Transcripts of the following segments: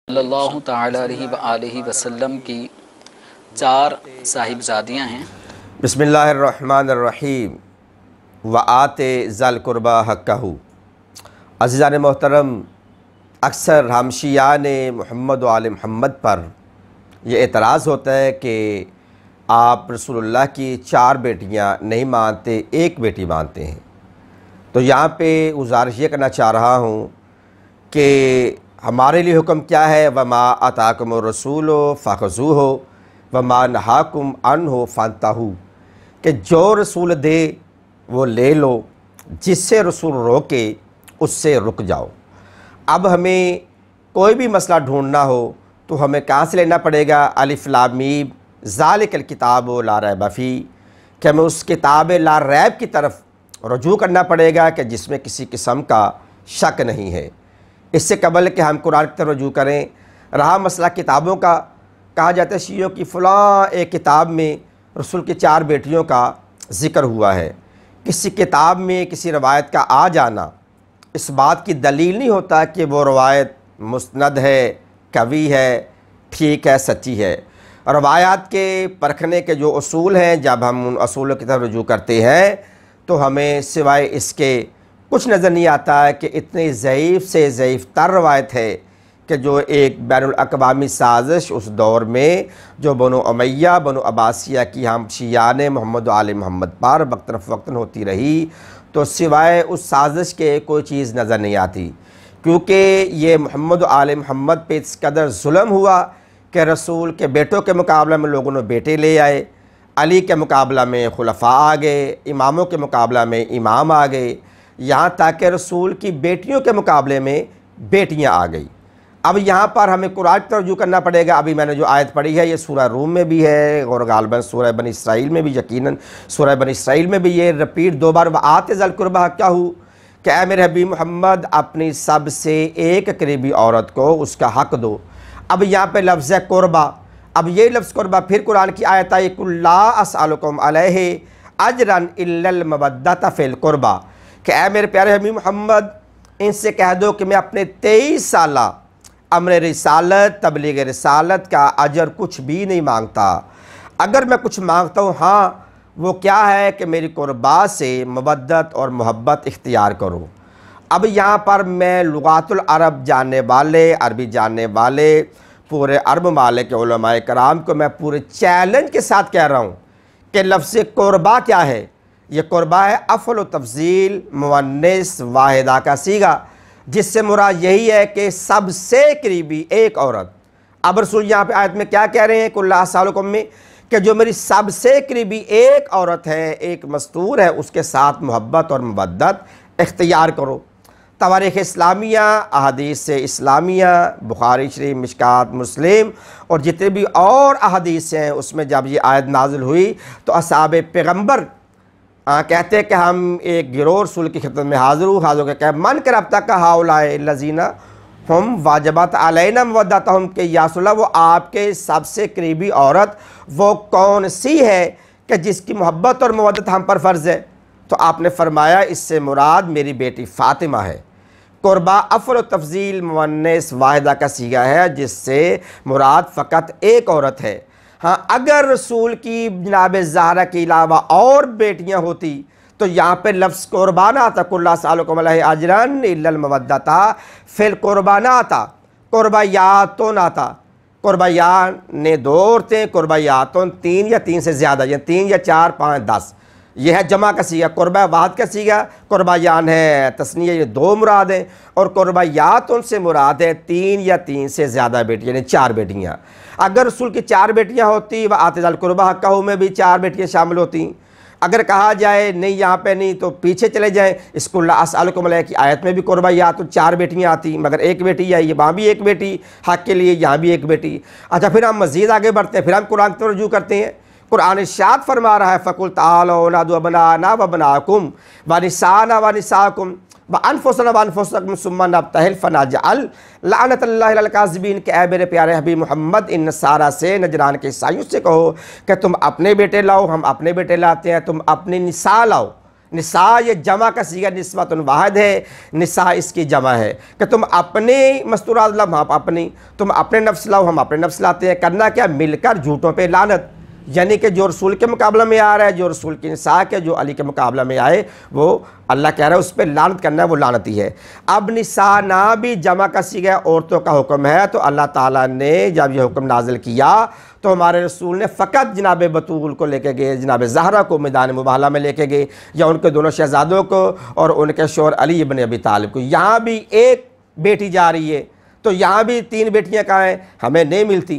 सल्लल्लाहु तआला अलैहि वसल्लम की 4 साहिबजादियाँ हैं। बिस्मिल्लाहिर्रहमानिर्रहीम व आते ज़ल कुर्बा हक़्क़हू। अज़ीज़ान मोहतरम, अक्सर हम शिया ने मोहम्मद व आले मोहम्मद पर यह एतराज़ होता है कि आप रसूलुल्लाह की 4 बेटियां नहीं मानते, एक बेटी मानते हैं। तो यहाँ पे गुज़ारिश ये करना चाह रहा हूँ कि हमारे लिए हुक्म क्या है, वमा अताकुम रसूल फ़ख़ुज़ूहु वमा नहाकुम अन्हु फ़ंतहू, कि जो रसूल दे वो ले लो, जिससे रसूल रोके उससे रुक जाओ। अब हमें कोई भी मसला ढूंढना हो तो हमें कहाँ से लेना पड़ेगा? अलिफ़ लाम मीम ज़ालिकल किताबु ला रैब फ़ीह, कि हमें उस किताब ला रैब की तरफ रुजू करना पड़ेगा कि जिसमें किसी किस्म का शक नहीं है। इससे कबल कि हम कुरान की तरफ रुजू करें। रहा मसला किताबों का, कहा जाता है शियों की फ़लाँ एक किताब में रसूल की 4 बेटियों का ज़िक्र हुआ है। किसी किताब में किसी रवायत का आ जाना इस बात की दलील नहीं होता कि वो रवायत मुस्नद है, कवी है, ठीक है, सच्ची है। रवायात के परखने के जो उसूल हैं, जब हम उन असूलों की तरफ रुजू करते हैं तो हमें सिवाय इसके कुछ नज़र नहीं आता है कि इतनी ज़ईफ़ से ज़ईफ़ तर रवायत है कि जो एक बैनुल अक़वामी साजिश उस दौर में जो बनो उमैया बनो अब्बासिया की हम शिया ने मोहम्मद आले मोहम्मद पर वक्तन होती रही, तो सिवाय उस साजिश के कोई चीज़ नज़र नहीं आती। क्योंकि ये मोहम्मद आले मोहम्मद पे इस कदर जुल्म हुआ कि रसूल के बेटों के मुकाबले में लोगों ने बेटे ले आए, अली के मुकाबला में खुलफा आ गए, इमामों के मुकाबला में इमाम आ गए, यहाँ तक कि रसूल की बेटियों के मुकाबले में बेटियाँ आ गई। अब यहाँ पर हमें कुरान की तरफ रुजू करना पड़ेगा। अभी मैंने जो आयत पढ़ी है ये सूरह रूम में भी है और गालिबन सूरह बनी इसराइल में भी, यकीनन सूरह बनी इसराइल में भी ये रिपीट 2 बार व आते ज़ल कुर्बा हक़्क़हू, कि ऐ मेरे हबीब मोहम्मद अपनी सबसे एक करीबी औरत को उसका हक़ दो। अब यहाँ पे लफ्ज़ है कुर्बा। अब ये लफ्ज़ कुर्बा फिर कुरान की आयत आई, कुल ला अस्अलुकुम अलैहि अजरन इल्लल मवद्दत फ़िल कुर्बा, कि ऐ मेरे प्यारे हबीब मोहम्मद इनसे कह दो कि मैं अपने 23 साला अमर रिसालत तबलीग रिसालत का अजर कुछ भी नहीं मांगता। अगर मैं कुछ मांगता हूँ, हाँ, वो क्या है कि मेरी कुर्बा से मवद्दत और मोहब्बत इख्तियार करो। अब यहाँ पर मैं लुगातुल अरब जानने वाले, अरबी जानने वाले पूरे अरब मालिक के उलमाए कराम को मैं पूरे चैलेंज के साथ कह रहा हूँ कि लफ्ज़ कुर्बा क्या है। ये कुर्बा है अफ़ल तफ़ज़ील मुअन्निस वाहिदा का सीगा, जिससे मुराद यही है कि सबसे करीबी एक औरत। अब रसूल यहाँ पे आयत में क्या कह रहे हैं, कुल्ला सालुकुम में, कि जो मेरी सबसे करीबी एक औरत है, एक मस्तूर है, उसके साथ मोहब्बत और मवद्दत इख्तियार करो। तवारीख़ इस्लामिया, अहादीस इस्लामिया, बुखारी शरीफ, मिशकात, मुस्लिम और जितने भी और अहादीस हैं, उसमें जब ये आयत नाज़िल हुई तो असहाबे पैगम्बर कहते हैं कि हम एक गिरोह रसूल की खिदमत में हाज़िर होकर कह मन कर अब तक का हाउलाए लजीना हम वाजबात अलैना मवद्दतहुम, के या रसूलल्लाह वो आपके सबसे करीबी औरत वो कौन सी है कि जिसकी मोहब्बत और मवद्दत हम पर फ़र्ज़ है? तो आपने फरमाया इससे मुराद मेरी बेटी फ़ातिमा है। कुर्बा अफ़ल तफ़ज़ील मुअन्निस वाहिदा का सीगा है, जिससे मुराद फ़कत एक औरत है। हाँ, अगर रसूल की जनाब ज़हरा के अलावा और बेटियां होती तो यहाँ पे लफ्ज़ कुर्बाना आता, कुल्ला सालुकुम अलैहि अजरन इल्लल मवद्दता फ़िल कुर्बाना आता, कुर्बायातुन आता। कुर्बायान ने 2 औरतें, कुर्बायातुन 3 या 3 से ज़्यादा, या 3 या 4 5 10, यह है जमा का सीगा। कुर्बा वाहिद का सीगा, कुर्बायान है तस्निया, ये 2 मुराद हैं, और कुर्बायातुन से मुराद है 3 या 3 से ज़्यादा बेटियाँ, यानी 4 बेटियाँ। अगर रसूल की 4 बेटियाँ होती व आते ज़ल कुर्बा हक़्क़हू में भी 4 बेटियाँ शामिल होती। अगर कहा जाए नहीं यहाँ पे नहीं तो पीछे चले जाएँ, इसको ला अस्अलुकुम अलैहि की आयत में भी कुर्बायात 4 बेटियाँ आती, मगर एक बेटी आई, वहाँ भी एक बेटी हक़ के लिए, यहाँ भी एक बेटी। अच्छा, फिर हम मज़ीद आगे बढ़ते हैं, फिर हम कुरान की तरफ रुजू करते हैं। कुरान इरशाद फरमा रहा है, फ़कुल ताअलू नदउ अबनाना व अबनाकुम व निसाना व निसाकुम व अनफुसना व अनफुसकुम सुम्मा नब्तहिल फनजअल लअनतल्लाहि अलल काज़िबीन, के ऐ मेरे प्यारे हबीब मोहम्मद इन नसारा से, नजरान के ईसाइयों से कहो कि तुम अपने बेटे लाओ, हम अपने बेटे लाते हैं, तुम अपनी निसा लाओ, निसा ये जमा का सीगा निस्बतुन वाहिद है, निसा इसकी जमा है कि तुम अपने मस्तूरात लाओ, हम अपनी, तुम अपने नफ्स लाओ, हम अपने नफ्स लाते हैं। करना क्या? मिलकर झूठों पे लानत, यानी कि जो रसूल के मुकाबला में आ रहा है, जो रसूल की निसा के, जो अली के मुकाबला में आए, वो अल्लाह कह रहा है उस पर लानत करना है, वो लानती है। अब निसा ना भी जमा का सीगा औरतों का हुक्म है, तो अल्लाह ताला ने जब ये हुक्म नाजिल किया तो हमारे रसूल ने फ़कत जनाब बतूल को लेके गए, जनाब ज़हरा को मैदान मुबाहला में लेके गए, या उनके दोनों शहज़ादों को और उनके शौहर अली इब्न अबी तालिब को। यहाँ भी एक बेटी जा रही है, तो यहाँ भी 3 बेटियाँ कहाँ हैं? हमें नहीं मिलती,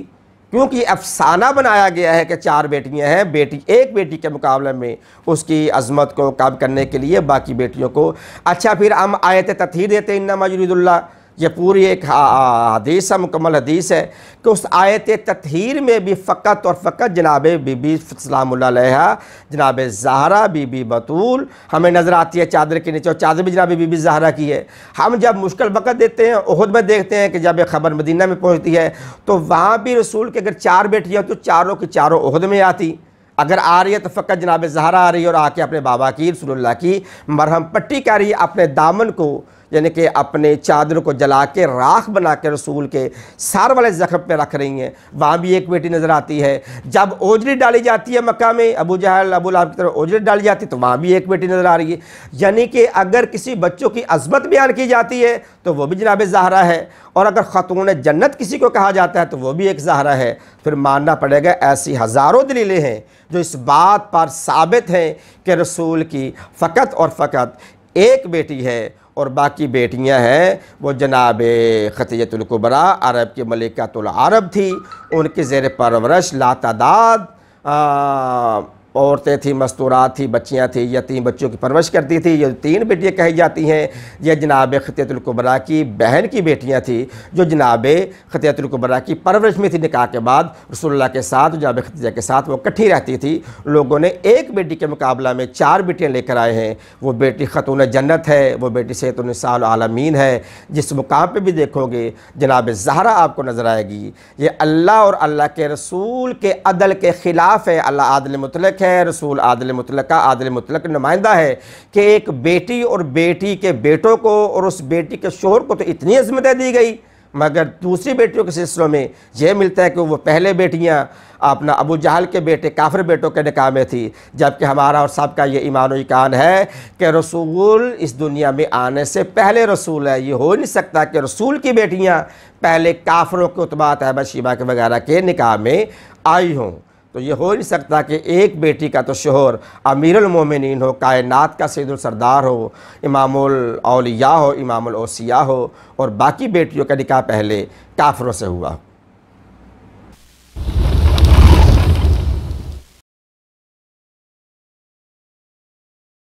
क्योंकि अफसाना बनाया गया है कि 4 बेटियां हैं, बेटी एक बेटी के मुकाबले में उसकी अज़मत को कम करने के लिए बाकी बेटियों को। अच्छा, फिर हम आयत तत्हीर देते हैं, इन्नमा युरीदुल्लाह, ये पूरी एक हदीस है, मुकम्मल हदीस है कि उस आयत तत्हीर में भी फ़कत और फ़कत जनाब बीबी सलामुल्लाह अलैहा, जनाब ज़हरा, बीबी बतूल हमें नज़र आती है चादर के नीचे, और चादर भी जनाब बीबी ज़हरा की है। हम जब मुश्किल वक़्त देते हैं, उहुद में देखते हैं कि जब खबर मदीना में पहुँचती है तो वहाँ भी रसूल के अगर 4 बेटियाँ तो चारों की चारों उहुद में आती, अगर आ रही है तो फ़कत जनाब ज़हरा आ रही है और आके अपने बाबा की रसूलुल्लाह की मरहम पट्टी कर रही है, अपने दामन को यानी कि अपने चादर को जला के राख बना के रसूल के सार वाले ज़ख्म पे रख रही हैं। वहाँ भी एक बेटी नज़र आती है। जब ओजरी डाली जाती है मक्का में, अबू जहल अबू लहब की तरफ ओजरी डाली जाती है, तो वहाँ भी एक बेटी नज़र आ रही है। यानी कि अगर किसी बच्चों की अज़मत बयान की जाती है तो वो भी जनाब ज़हरा है, और अगर ख़तून जन्नत किसी को कहा जाता है तो वो भी एक ज़हरा है। फिर मानना पड़ेगा ऐसी हज़ारों दलीलें हैं जो इस बात पर साबित हैं कि रसूल की फ़कत और फ़कत एक बेटी है, और बाकी बेटियां हैं वो जनाब खदीजतुल कुबरा, अरब की मलिकातुल अरब थी, उनकी ज़ेर परवरिश लातादाद औरतें थी, मस्तूरात थी, बच्चियां थी, यतीम बच्चों की परवरिश करती थी। ये 3 बेटियां कही जाती हैं, ये जनाब खदीजतुल कुबरा की बहन की बेटियां थी, जो जनाब खदीजतुल कुबरा की परवरिश में थी। निकाह के बाद रसूलुल्लाह के साथ, जनाब खदीजा के साथ वो इकट्ठी रहती थी। लोगों ने एक बेटी के मुकाबला में 4 बेटियां लेकर आए हैं। वो बेटी खतून जन्नत है, वो बेटी सैयदुन्निसाउल आलमीन है। जिस मुकाम पर भी देखोगे जनाब ज़हरा आपको नज़र आएगी। ये अल्लाह और अल्लाह के रसूल के अदल के ख़िलाफ़ है। अल्लाह आदिल मुतलक है, रसूल आदिल मुतलक का आदिल मुतलक नुमाइंदा है कि एक बेटी और बेटी के बेटों को और उस बेटी के शोहर को तो इतनी अज़मतें दी गई, मगर दूसरी बेटियों के सिलसिलों में यह मिलता है कि वो पहले बेटियां अपना अबू जहल के बेटे काफिर बेटों के निकाह में थी। जबकि हमारा और सबका ये ईमान और ईकान है कि रसूल इस दुनिया में आने से पहले रसूल है। ये हो नहीं सकता कि रसूल की बेटियां पहले काफिरों के उतबात है शिबा के वगैरह के निकाह में आई हों। तो ये हो नहीं सकता कि एक बेटी का तो शोहर अमीरुल मोमिनीन हो, कायनात का सैयदुल सरदार हो, इमामुल औलिया हो, इमामुल औसिया हो, और बाकी बेटियों का निकाह पहले काफिरों से हुआ।